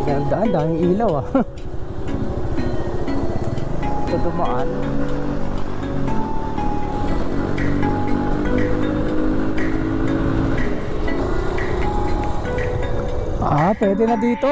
Ang daan, daming ilaw ah. Ito dumaan. Pwede na dito.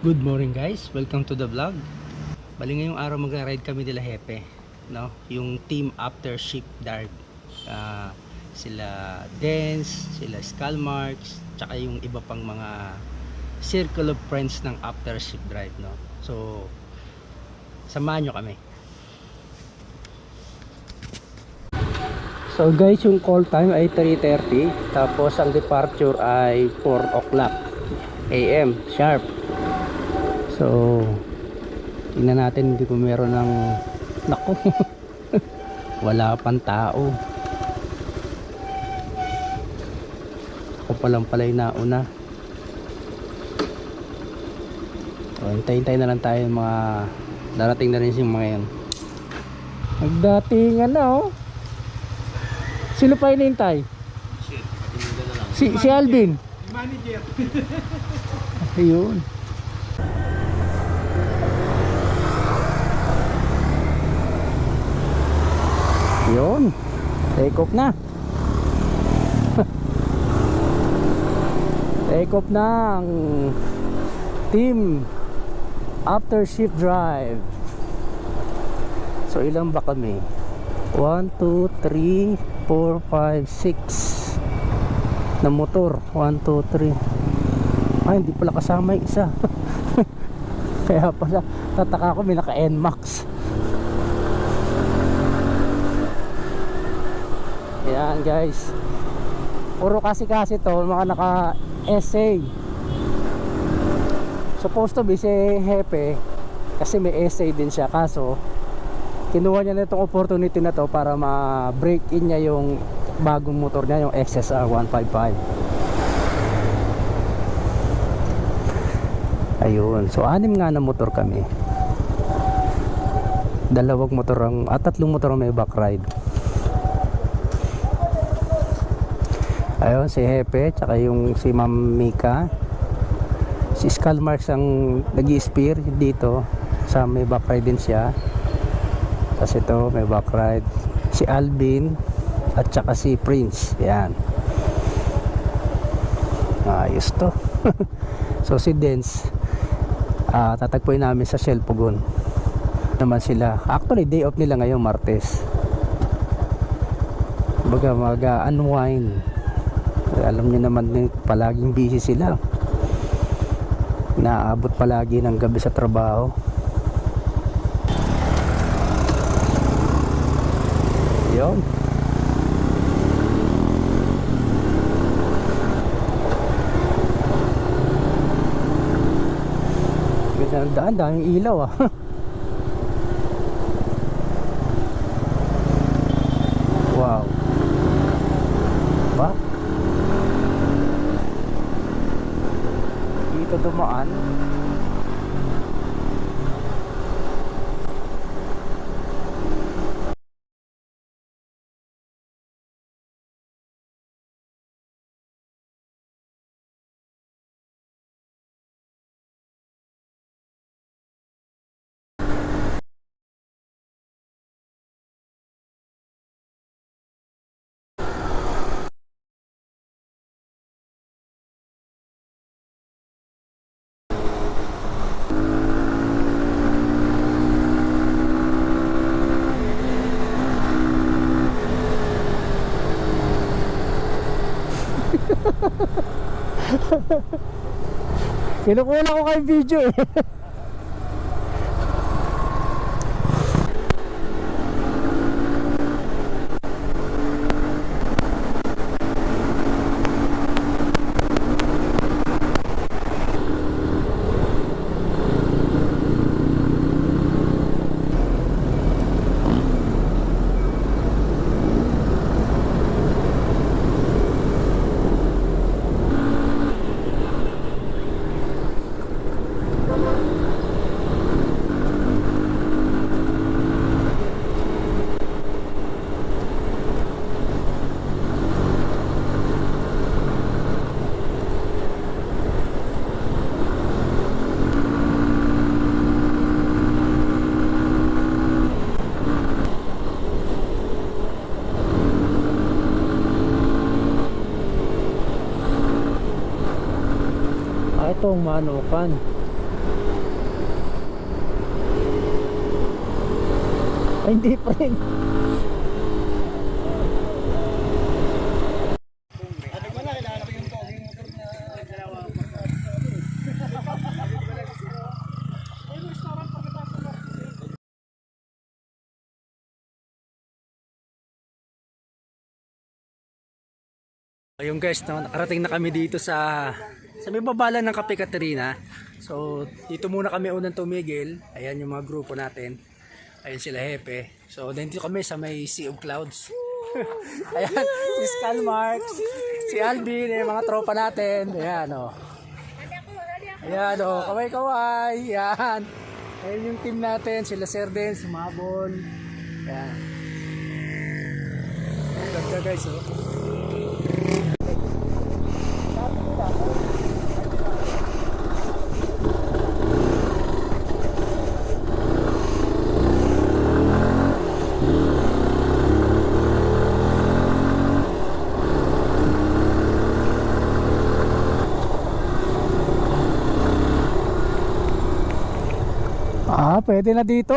Good morning guys, welcome to the vlog. Bali ngayong araw magra-ride kami nila Hepe, no? Yung team after shift drive. Sila Dance, sila Skullmarks, tsaka yung iba pang mga circle of friends ng after shift drive, no? So samahan nyo kami. So guys, yung call time ay 3:30, tapos ang departure ay 4 o'clock AM sharp. So tingnan natin hindi ko meron ng nako. Wala pang tao. Ako palang pala'y nauna. So hintayin na lang tayo mga darating na rin yung mga yan. Nagdatingan na oh. Sino pa hinihintay? Si Alvin. Manager. Ayun. Yun, take off na. Take off na ang team after shift drive. So ilan ba kami? 1, 2, 3, 4, 5, 6 na motor. 1, 2, 3. Ay, hindi pala kasama yung isa. Kaya pala tataka ako may naka NMAX. Yan guys, puro kasi to mga naka essay. Supposed to be si Hepe kasi may essay din siya, kaso kinuha niya na itong opportunity na to para ma-break in niya yung bagong motor niya, yung XSR 155. Ayun, so 6 nga na motor kami. 2 motor at 3 motor ang may back ride. Ayun, si Hepe, tsaka yung si Ma'am Mika. Si Skullmarks ang nag-i-spear dito. Sa may back ride din siya. Tapos ito, may back ride. Si Alvin at tsaka si Prince. Yan. Ayos to. So si Dance, tatagpuin namin sa Shell Pugon. Naman sila. Actually, day off nila ngayon, Martes. Baga mag-unwind. Alam niyo naman din, palaging busy sila. Naabot palagi ng gabi sa trabaho. Yun. Ganda ng daan, daming ilaw ah. Wow. Ba? Dito dumaan. Kinukuha ko kay video eh. Itong Manukan. Ay, hindi pa rin. Ayun guys, nakarating na kami dito sa may babala ng Cafe Caterina. So dito muna kami unang tumigil. Ayan yung mga grupo natin. Ayan sila Hepe. So dito kami sa may Sea of Clouds. Ayan si Skull Marks, si Alvin, yung mga tropa natin. Ayan o. Ayan o, kaway-kaway. Ayan. Ayan yung team natin. Sila Sir Den, si Mabon. Ayan. Ganda guys o. Pwede na dito.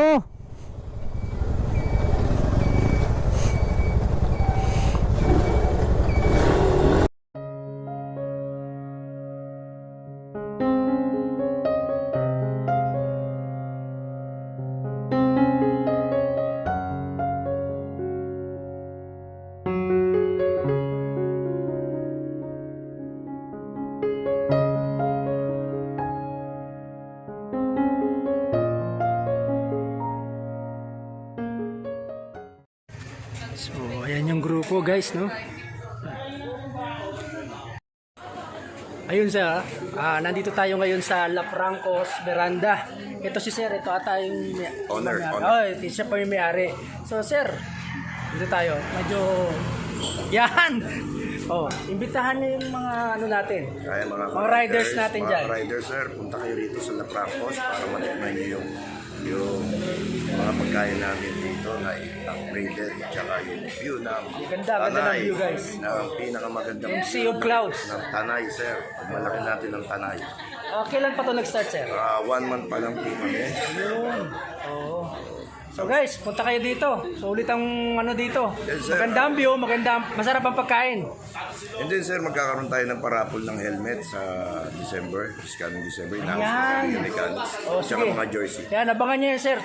So, ayan yung grupo guys, no? Ayun sir, nandito tayo ngayon sa La Francos Veranda. Ito si sir, ito ata yung owner. Oh, ito siya pa yung may-ari. So sir, dito tayo. Medyo, yan! Oh, imbitahan niyo yung mga ano natin. Kaya mga riders natin dyan. Mga riders sir, punta kayo rito sa La Francos para matikman niyo yung mga pagkain namin dito na upgraded at saka yung view ng Ganda ng view guys. Na ang pinakamagandang Yung Sea of Clouds. ng Tanay sir. Malaki natin ng Tanay. Kailan pa to nag-start sir? 1 month pa lang po kami. Yun. Oo. So guys, punta kayo dito. So ulit ang ano dito. Yes, sir. Maganda ang view, masarap ang pagkain. And then sir, magkakaroon tayo ng parapol ng helmet sa December. This coming December. Ayan. Yung mechanics. Oh, At saka sige. mga jersey. Yan, abangan nyo yun sir.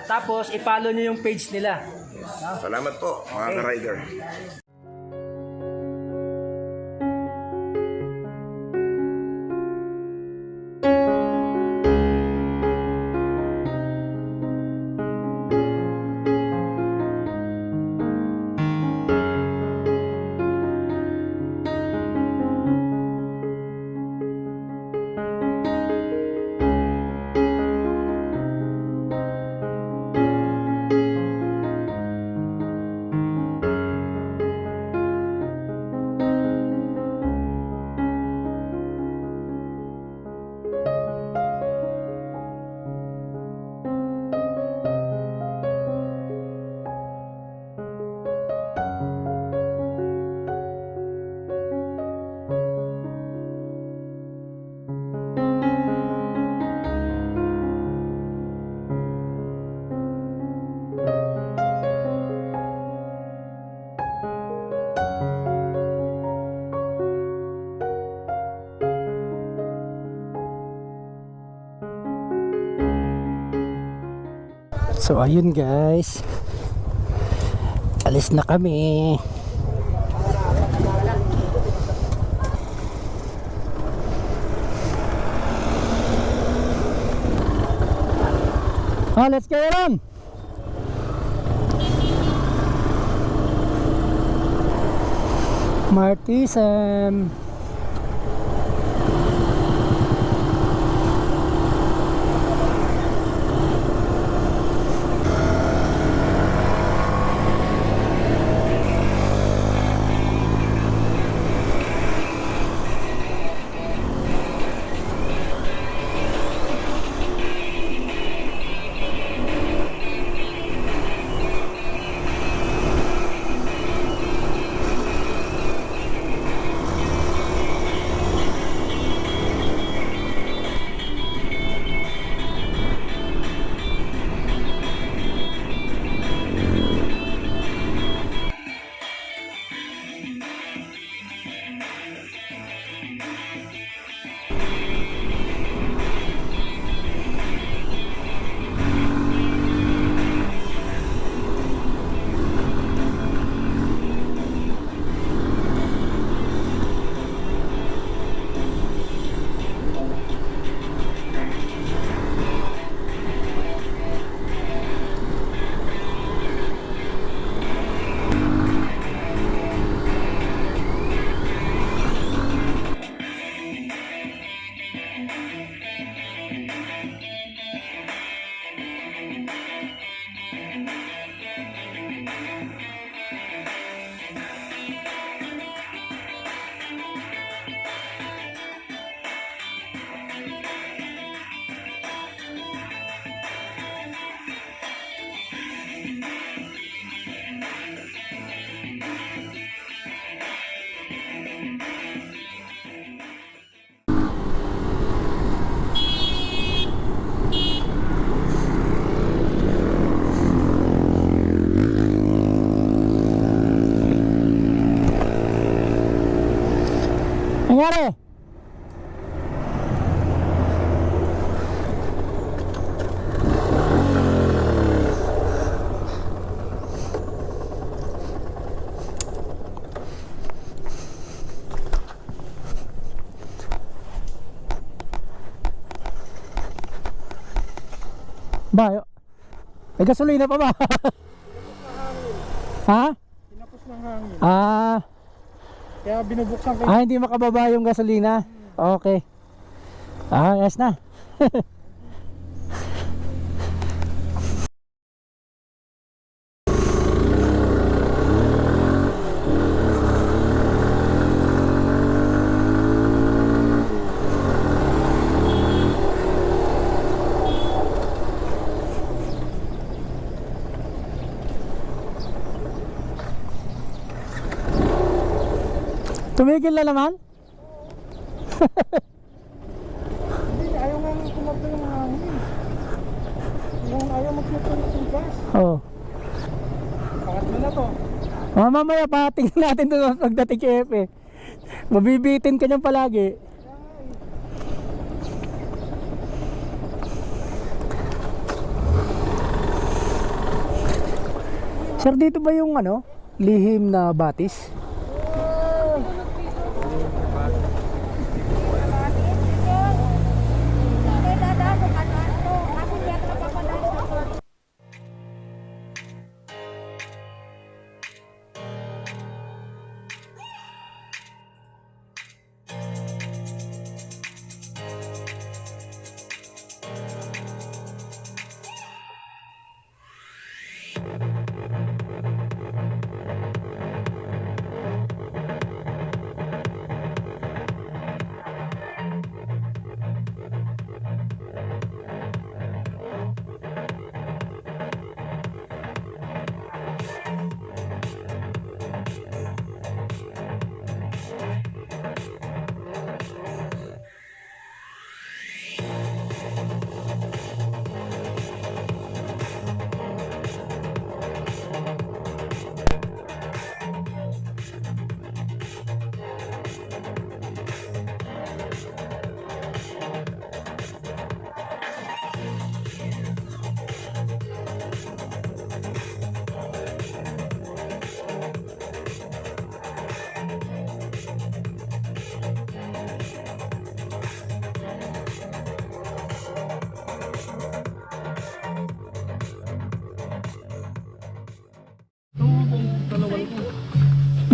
Tapos i-follow nyo yung page nila. Salamat po mga ka-rider. So ayun guys, alis na kami. Oh, let's go on. Martisan. Nangyari? Ba, may gasolina pa ba? Ha? Tinapos ng hangin. Ah, Kaya binubuksan ko. hindi makababa yung gasolina. Okay. Yes na. Tumigil na naman? Hindi, ayaw nga tumakbo yung hangin. Ayaw magsusunod ng gas. Oo. Pangatlo na to. Mamaya patingin natin doon pagdating kay Epe. Mabibitin ka niyan palagi. Sir, dito ba yung lihim na batis?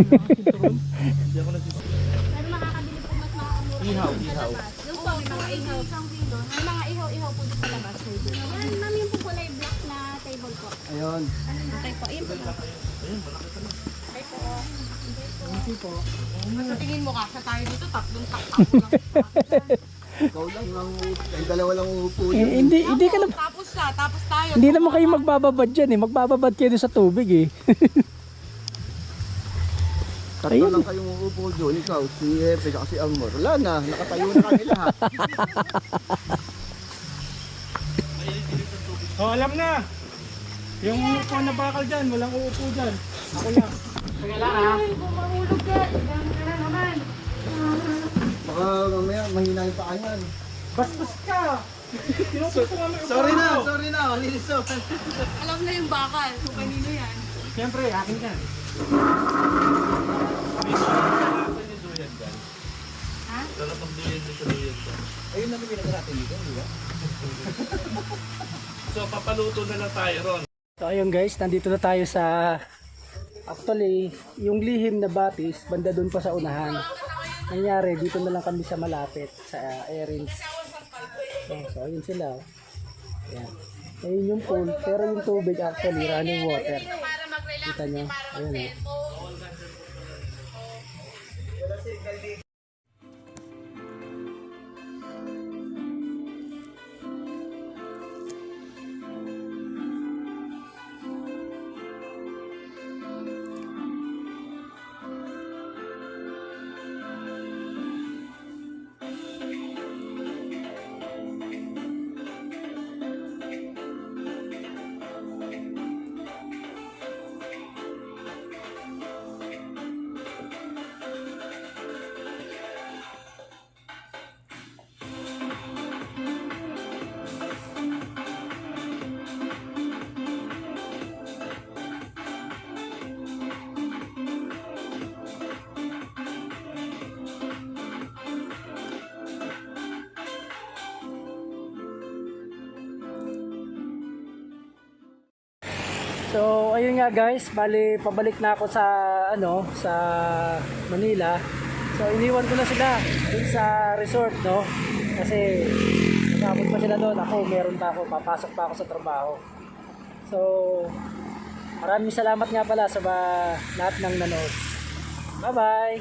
Pero makakabili po mas makakamura. Ihaw. Yung po, may mga ihaw. May mga ihaw po dito sa labas. Yan, ma'am, yung po kulay black na table po. Ayun. Okay po, yun po. Okay po. Okay po. Sa tingin mo ka, sa tayo dito, tatlong takpo lang. Ikaw lang ang dalawa lang uupo. Hindi ka lang, Tapos siya, tapos tayo. hindi naman kayo magbababad dyan eh. Magbababad kayo doon sa tubig eh. Tatlo lang kayong uupo doon. Ikaw, si Epe, si Amor. Wala na, nakatayo na kami lahat. Oh, alam na. Yung upo na bakal dyan, walang uupo dyan. Ako lang. Mahulog ka. Kaya naman. Baka mamaya mahina yung paa niyan. Bastos ka. Sorry na, malinis so. Alam na yung bakal, kung kanino yan. Siyempre, akin yan. Ayun naman ginagawa natin dito, di ba? So, papaluto na lang tayo ron. So ayun guys, nandito na tayo sa actually, yung lihim na batis, banda doon pa sa unahan. Nangyari, dito na lang kami sa malapit, sa Erins. So ayun sila. Oh. Ayan. Ayun yung pool, pero yung tubig actually, running water. Kita nyo? Ayun oh. So ayun nga guys, bali pabalik na ako sa sa Manila. So iniwan ko na sila dun sa resort, no? Kasi nakapot pa sila doon, ako meron pa ako, papasok pa ako sa trabaho. So maraming salamat nga pala sa lahat ng nanood. Bye bye.